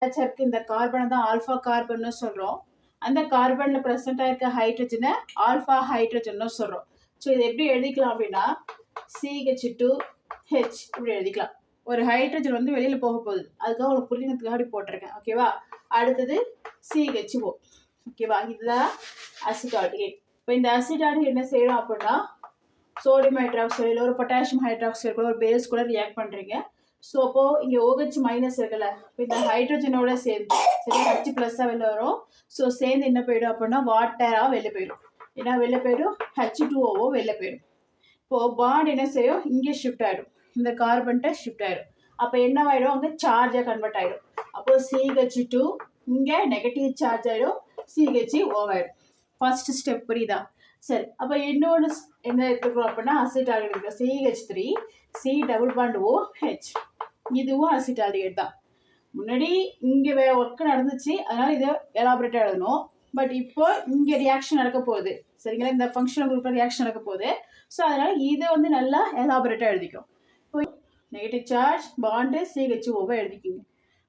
இருக்கு இந்த கார்பனை தான் ஆல்ஃபா கார்பன்னு சொல்கிறோம். அந்த கார்பனில் ப்ரெசென்ட் ஆகிருக்க ஹைட்ரஜனை ஆல்ஃபா ஹைட்ரஜன்னு சொல்கிறோம். ஸோ இது எப்படி எழுதிக்கலாம் அப்படின்னா CH2H இப்படி எழுதிக்கலாம். ஒரு ஹைட்ரஜன் வந்து வெளியில் போக போகுது, அதுக்காக உங்களுக்கு புரிஞ்சுக்கிறதுக்காக அப்படி போட்டிருக்கேன். ஓகேவா? அடுத்தது CHO. ஓகேவா? இதுதான் அசிட்டால்டிகைட். இப்போ இந்த அசிட்டால்டிகைட் என்ன செய்யணும் அப்படின்னா சோடியம் ஹைட்ராக்சைடு இல்லை ஒரு பொட்டாசியம் ஹைட்ராக்சைடு கூட ஒரு பேஸ் கூட ரியாக்ட் பண்ணுறீங்க. ஸோ அப்போது இங்கே OH மைனஸ் இருக்குல்ல, இப்போ இந்த ஹைட்ரஜனோட சேர்ந்து சரி H ப்ளஸ்ஸாக வெளில வரும். ஸோ சேர்ந்து என்ன போயிடும் அப்படின்னா வாட்டராக வெளில போயிடும். ஏன்னா வெளில போயிடும் H2O வெளில போயிடும். இப்போது பாண்ட் என்ன செய்யும், இங்கே ஷிஃப்ட் ஆகிடும், இந்த கார்பன்ட்ட ஷிஃப்ட் ஆகிடும். அப்போ என்னவாயிடும், அங்கே சார்ஜாக கன்வெர்ட் ஆகிடும். அப்போது CH2 இங்கே நெகட்டிவ் சார்ஜ் ஆகிடும், CHO ஆகிடும். ஃபர்ஸ்ட் ஸ்டெப் புரியுதா? சரி, அப்போ இன்னொன்று என்ன எடுத்துக்கிறோம் அப்படின்னா அசிட்டால்டிகைட் இருக்குது. CH3 C double bond OH. இதுவும் அசிட்டால்டிகைட் தான். முன்னாடி இங்கே வேறு ஒர்க்கு நடந்துச்சு, அதனால் இதை எலாபரேட்டாக எழுதணும். பட் இப்போ இங்கே ரியாக்ஷன் நடக்க போகுது, சரிங்களா? இந்த ஃபங்க்ஷனல் குரூப்பில் ரியாக்ஷன் நடக்க போகுது. ஸோ அதனால் இதை வந்து நல்லா எலாபரேட்டாக எழுதிக்கும். இப்போ நெகட்டிவ் சார்ஜ் பாண்டு CHOவை எழுதிக்கிங்க.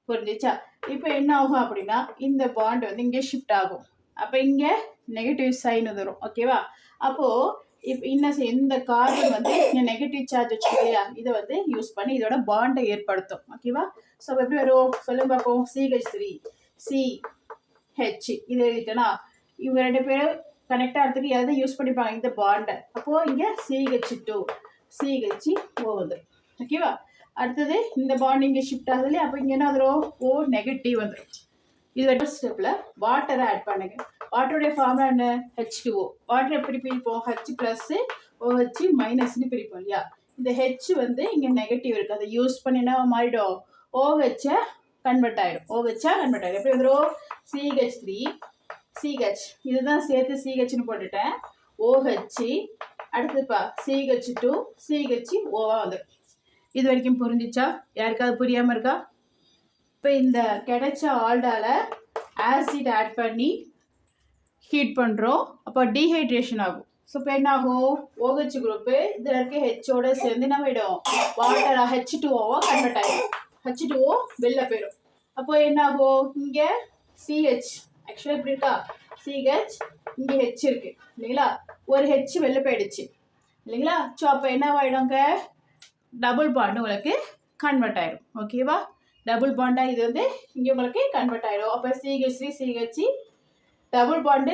புரிஞ்சிச்சா? இப்போ என்ன ஆகும் அப்படின்னா இந்த பாண்டு வந்து இங்கே ஷிஃப்ட் ஆகும். அப்போ இங்கே நெகட்டிவ் சைன் வரும். ஓகேவா? அப்போது இப்போ இந்த கார்பன் வந்து இங்கே நெகட்டிவ் சார்ஜ் வச்சு இல்லையா, இதை வந்து யூஸ் பண்ணி இதோட பாண்டை ஏற்படுத்தும். ஓகேவா? ஸோ எப்படி வரும் சொல்லுங்க பார்ப்போம். CH3 CH இது எழுதிட்டேன்னா இவங்க ரெண்டு பேரும் கனெக்ட் ஆகிறதுக்கு எதை யூஸ் பண்ணிப்பாங்க, இந்த பாண்டை. அப்போது இங்கே CH2 CHO வந்துடும். ஓகேவா? அடுத்தது இந்த பாண்ட் இங்கே ஷிஃப்ட் ஆகுது இல்லையா, அப்போ இங்கே என்ன வந்துடும், O நெகட்டிவ் வந்துடும். இது ஃபர்ஸ்ட் ஸ்டெப்பில் வாட்டரை ஆட் பண்ணுங்க. வாட்டருடைய ஃபார்முலா என்ன, H2O. வாட்டர் எப்படி பிரிப்போம், H ப்ளஸ்ஸு OH மைனஸ்ன்னு பிரிப்போம் இல்லையா. இந்த H வந்து இங்கே நெகட்டிவ் இருக்குது, அதை யூஸ் பண்ணி என்ன மாறிடும், OH கன்வெர்ட் ஆகிடும். OH கன்வெர்ட் ஆகிடும். எப்படி வந்துடும், CH3 CH இதுதான் சேர்த்து CHன்னு போட்டுட்டேன், OH அடுத்துப்பா CH2 CHO வந்துடும். இது வரைக்கும் புரிஞ்சிச்சா? யாருக்காவது புரியாமல் இருக்கா? இப்போ இந்த கிடைச்ச ஆல்டால ஆசிட் ஆட் பண்ணி ஹீட் பண்ணுறோம், அப்போ டீஹைட்ரேஷன் ஆகும். ஸோ இப்போ என்ன ஆகும், OH குரூப்பு இதில் இருக்க ஹெச்சோட சேர்ந்து என்ன போயிடும், வாட்டராக H2O கன்வெர்ட் ஆகிடும். H2O வெளில போயிடும். அப்போ என்ன ஆகும், இங்கே CH ஆக்சுவலாக இப்படி இருக்கா, CH இங்கே H இருக்குது இல்லைங்களா, ஒரு H வெளில போயிடுச்சு இல்லைங்களா. ஸோ அப்போ என்ன ஆகிடுங்க, டபுள் பாண்டு உங்களுக்கு கன்வெர்ட் ஆகிடும். ஓகேவா? டபுள் பாண்டாக இது வந்து இங்கே உங்களுக்கு கன்வெர்ட் ஆகிடும். அப்போ CH3 CH டபுள் பாண்டு